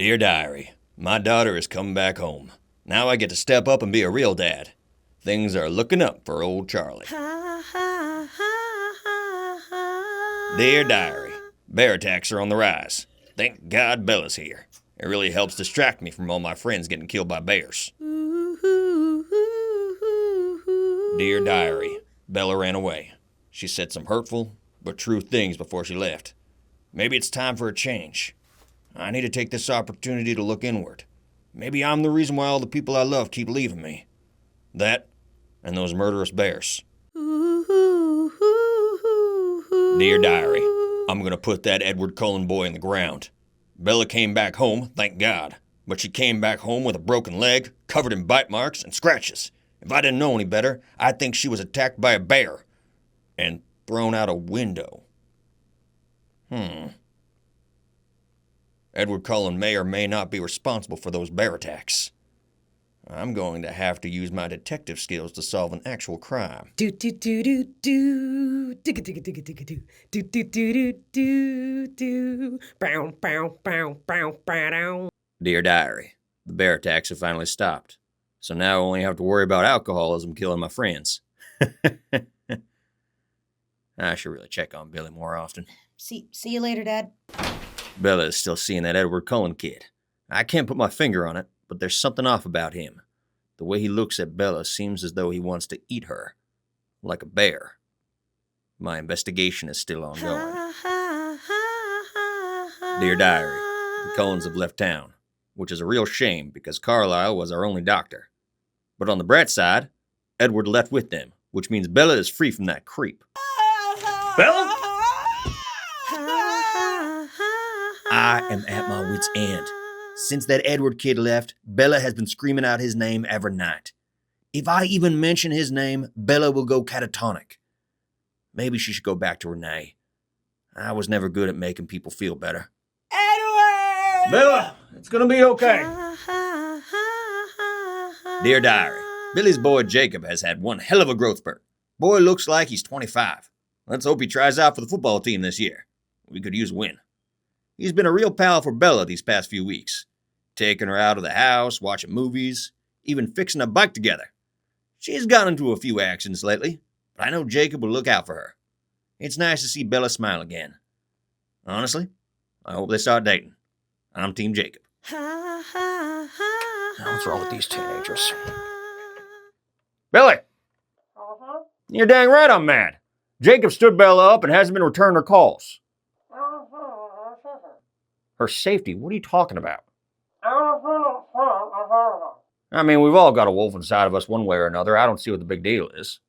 Dear Diary, my daughter is coming back home. Now I get to step up and be a real dad. Things are looking up for old Charlie. Dear Diary, bear attacks are on the rise. Thank God Bella's here. It really helps distract me from all my friends getting killed by bears. Dear Diary, Bella ran away. She said some hurtful but true things before she left. Maybe it's time for a change. I need to take this opportunity to look inward. Maybe I'm the reason why all the people I love keep leaving me. That and those murderous bears. Dear Diary, I'm gonna put that Edward Cullen boy in the ground. Bella came back home, thank God. But she came back home with a broken leg, covered in bite marks and scratches. If I didn't know any better, I'd think she was attacked by a bear. And thrown out a window. Edward Cullen may or may not be responsible for those bear attacks. I'm going to have to use my detective skills to solve an actual crime. Dear Diary, the bear attacks have finally stopped. So now I only have to worry about alcoholism killing my friends. I should really check on Billy more often. See you later, Dad. Bella is still seeing that Edward Cullen kid. I can't put my finger on it, but there's something off about him. The way he looks at Bella seems as though he wants to eat her, like a bear. My investigation is still ongoing. Dear Diary, the Cullens have left town, which is a real shame because Carlisle was our only doctor. But on the bright side, Edward left with them, which means Bella is free from that creep. Bella? I am at my wit's end. Since that Edward kid left, Bella has been screaming out his name every night. If I even mention his name, Bella will go catatonic. Maybe she should go back to Renee. I was never good at making people feel better. Edward! Bella, it's gonna be okay. Dear Diary, Billy's boy Jacob has had one hell of a growth spurt. Boy looks like he's 25. Let's hope he tries out for the football team this year. We could use a win. He's been a real pal for Bella these past few weeks. Taking her out of the house, watching movies, even fixing a bike together. She's gotten into a few accidents lately, but I know Jacob will look out for her. It's nice to see Bella smile again. Honestly, I hope they start dating. I'm Team Jacob. What's wrong with these teenagers? Billy! You're dang right I'm mad. Jacob stood Bella up and hasn't been returning her calls. Her safety? What are you talking about? I mean, we've all got a wolf inside of us one way or another. I don't see what the big deal is.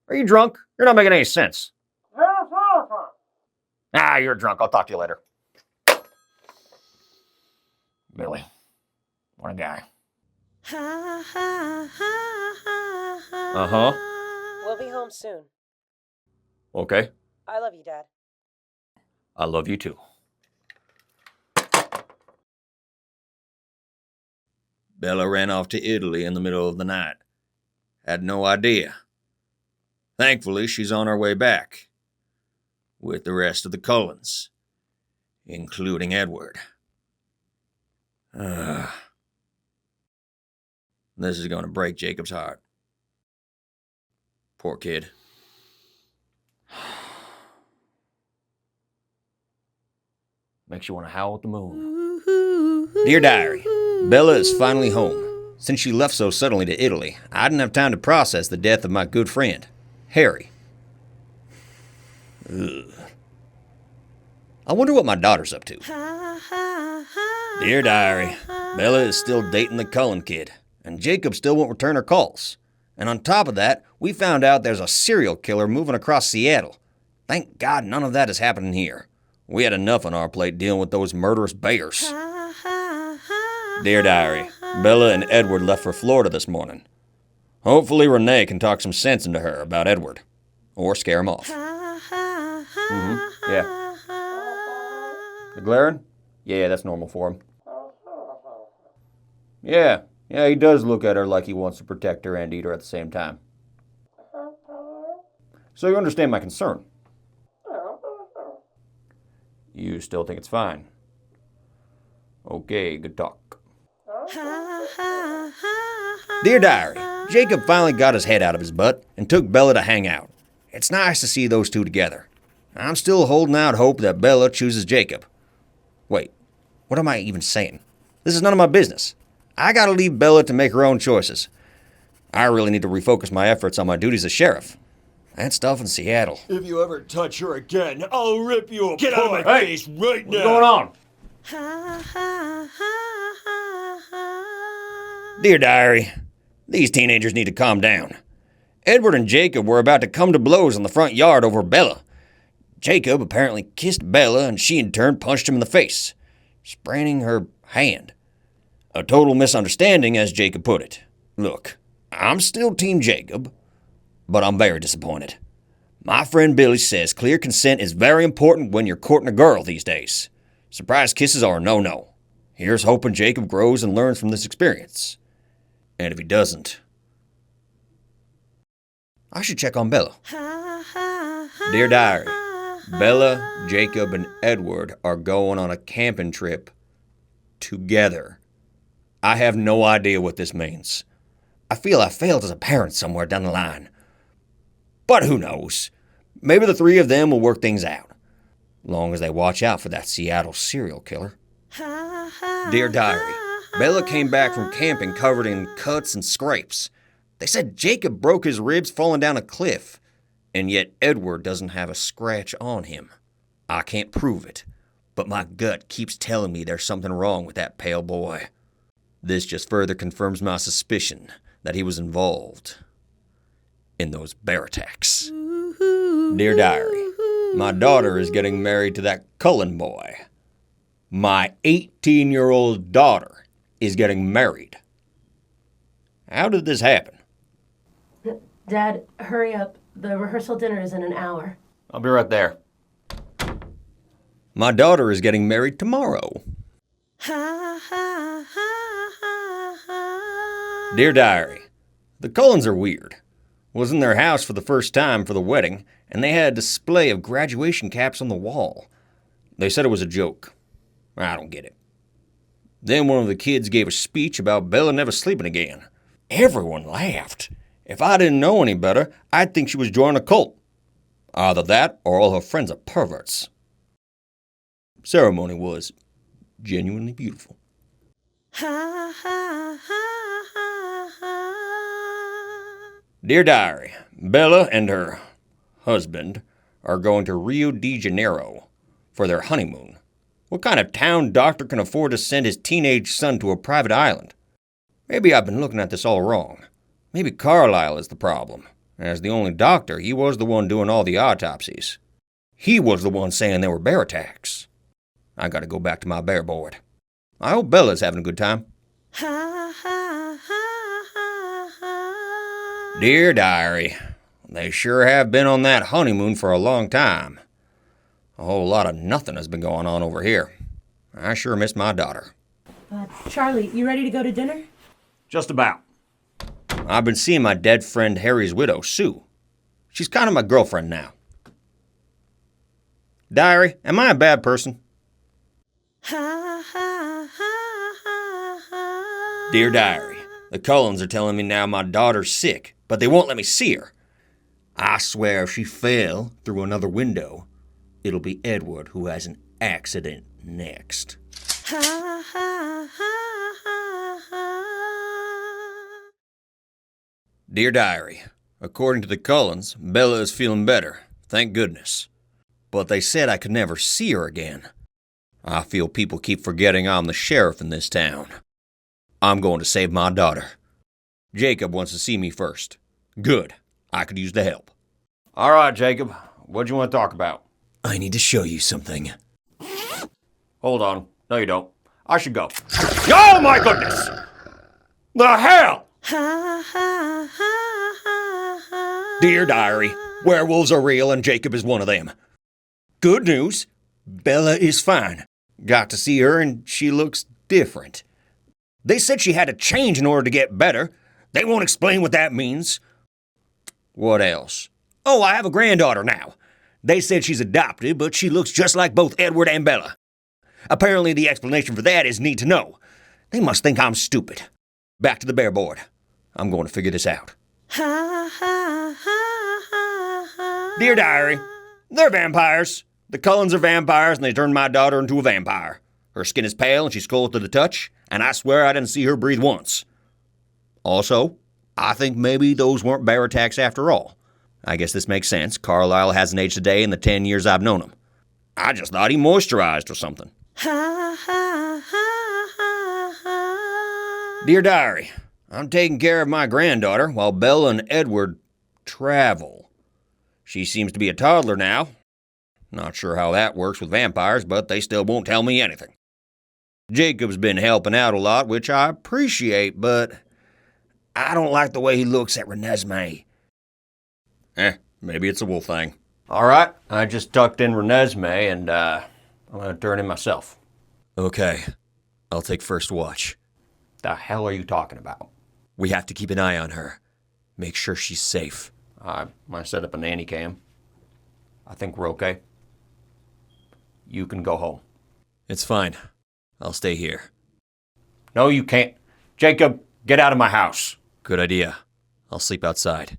Are you drunk? You're not making any sense. You're drunk. I'll talk to you later. Billy. What a guy. Uh-huh. We'll be home soon. Okay. I love you, Dad. I love you too. Bella ran off to Italy in the middle of the night. Had no idea. Thankfully, she's on her way back. With the rest of the Cullens. Including Edward. This is going to break Jacob's heart. Poor kid. Makes you want to howl at the moon. Dear Diary, Bella is finally home. Since she left so suddenly to Italy, I didn't have time to process the death of my good friend, Harry. Ugh. I wonder what my daughter's up to. Dear Diary, Bella is still dating the Cullen kid, and Jacob still won't return her calls. And on top of that, we found out there's a serial killer moving across Seattle. Thank God none of that is happening here. We had enough on our plate dealing with those murderous bears. Dear Diary, Bella and Edward left for Florida this morning. Hopefully Renee can talk some sense into her about Edward. Or scare him off. Yeah. The glaring? Yeah, that's normal for him. Yeah, he does look at her like he wants to protect her and eat her at the same time. So you understand my concern. You still think it's fine? Okay, good talk. Dear Diary, Jacob finally got his head out of his butt and took Bella to hang out. It's nice to see those two together. I'm still holding out hope that Bella chooses Jacob. Wait, what am I even saying? This is none of my business. I gotta leave Bella to make her own choices. I really need to refocus my efforts on my duties as sheriff. That stuff in Seattle. If you ever touch her again, I'll rip you apart. Get out of my face right now. What's going on? Dear Diary, these teenagers need to calm down. Edward and Jacob were about to come to blows in the front yard over Bella. Jacob apparently kissed Bella and she in turn punched him in the face, spraining her hand. A total misunderstanding, as Jacob put it. Look, I'm still Team Jacob, but I'm very disappointed. My friend Billy says clear consent is very important when you're courting a girl these days. Surprise kisses are a no-no. Here's hoping Jacob grows and learns from this experience. And if he doesn't, I should check on Bella. Dear Diary, Bella, Jacob, and Edward are going on a camping trip together. I have no idea what this means. I feel I failed as a parent somewhere down the line. But who knows? Maybe the three of them will work things out. Long as they watch out for that Seattle serial killer. Dear Diary, Bella came back from camping covered in cuts and scrapes. They said Jacob broke his ribs falling down a cliff, and yet Edward doesn't have a scratch on him. I can't prove it, but my gut keeps telling me there's something wrong with that pale boy. This just further confirms my suspicion that he was involved in those bear attacks. Dear Diary, my daughter is getting married to that Cullen boy. My 18-year-old daughter is getting married. How did this happen? Dad, hurry up. The rehearsal dinner is in an hour. I'll be right there. My daughter is getting married tomorrow. Dear Diary, the Cullens are weird. Was in their house for the first time for the wedding, and they had a display of graduation caps on the wall. They said it was a joke. I don't get it. Then one of the kids gave a speech about Bella never sleeping again. Everyone laughed. If I didn't know any better, I'd think she was joining a cult. Either that or all her friends are perverts. Ceremony was genuinely beautiful. Dear Diary, Bella and her husband are going to Rio de Janeiro for their honeymoon. What kind of town doctor can afford to send his teenage son to a private island? Maybe I've been looking at this all wrong. Maybe Carlisle is the problem. As the only doctor, he was the one doing all the autopsies. He was the one saying there were bear attacks. I gotta go back to my bear board. I hope Bella's having a good time. Dear Diary, they sure have been on that honeymoon for a long time. A whole lot of nothing has been going on over here. I sure miss my daughter. Charlie, you ready to go to dinner? Just about. I've been seeing my dead friend Harry's widow, Sue. She's kind of my girlfriend now. Diary, am I a bad person? Dear Diary, the Cullens are telling me now my daughter's sick, but they won't let me see her. I swear if she fell through another window, it'll be Edward who has an accident next. Dear Diary, according to the Cullens, Bella is feeling better, thank goodness. But they said I could never see her again. I feel people keep forgetting I'm the sheriff in this town. I'm going to save my daughter. Jacob wants to see me first. Good. I could use the help. All right, Jacob. What do you want to talk about? I need to show you something. Hold on. No, you don't. I should go. Oh, my goodness! The hell! Dear Diary, werewolves are real and Jacob is one of them. Good news. Bella is fine. Got to see her and she looks different. They said she had to change in order to get better. They won't explain what that means. What else? Oh, I have a granddaughter now. They said she's adopted, but she looks just like both Edward and Bella. Apparently the explanation for that is need to know. They must think I'm stupid. Back to the bear board. I'm going to figure this out. Dear Diary, they're vampires. The Cullens are vampires, and they turned my daughter into a vampire. Her skin is pale, and she's cold to the touch, and I swear I didn't see her breathe once. Also, I think maybe those weren't bear attacks after all. I guess this makes sense. Carlisle hasn't aged a day in the 10 years I've known him. I just thought he moisturized or something. Dear Diary, I'm taking care of my granddaughter while Bella and Edward travel. She seems to be a toddler now. Not sure how that works with vampires, but they still won't tell me anything. Jacob's been helping out a lot, which I appreciate, but I don't like the way he looks at Renesmee. Maybe it's a wolf thing. All right, I just tucked in Renesmee, and I'm going to turn in myself. Okay, I'll take first watch. The hell are you talking about? We have to keep an eye on her. Make sure she's safe. I might set up a nanny cam. I think we're okay. You can go home. It's fine. I'll stay here. No, you can't. Jacob, get out of my house. Good idea. I'll sleep outside.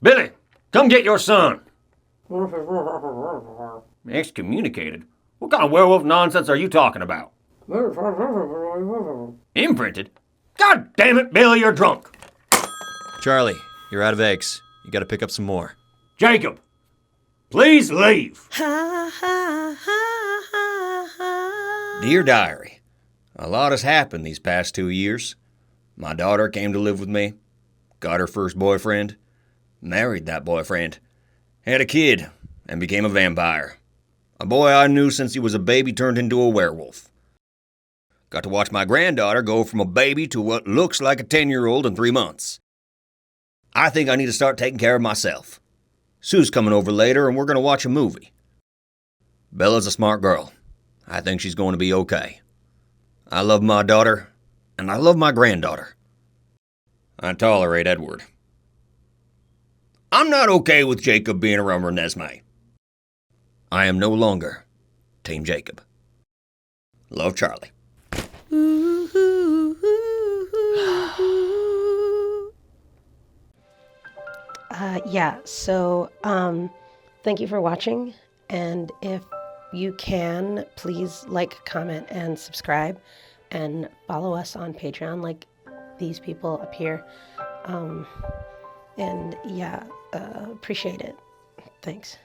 Billy, come get your son. Excommunicated? What kind of werewolf nonsense are you talking about? Imprinted? God damn it, Billy, you're drunk. Charlie, you're out of eggs. You gotta pick up some more. Jacob, please leave. Dear Diary, a lot has happened these past 2 years. My daughter came to live with me, got her first boyfriend, married that boyfriend, had a kid, and became a vampire. A boy I knew since he was a baby turned into a werewolf. Got to watch my granddaughter go from a baby to what looks like a 10-year-old in 3 months. I think I need to start taking care of myself. Sue's coming over later, and we're going to watch a movie. Bella's a smart girl. I think she's going to be okay. I love my daughter, and I love my granddaughter. I tolerate Edward. I'm not okay with Jacob being around Renesmee. I am no longer Team Jacob. Love, Charlie. Thank you for watching, and if you can, please like, comment, and subscribe, and follow us on Patreon like these people up here. Appreciate it. Thanks.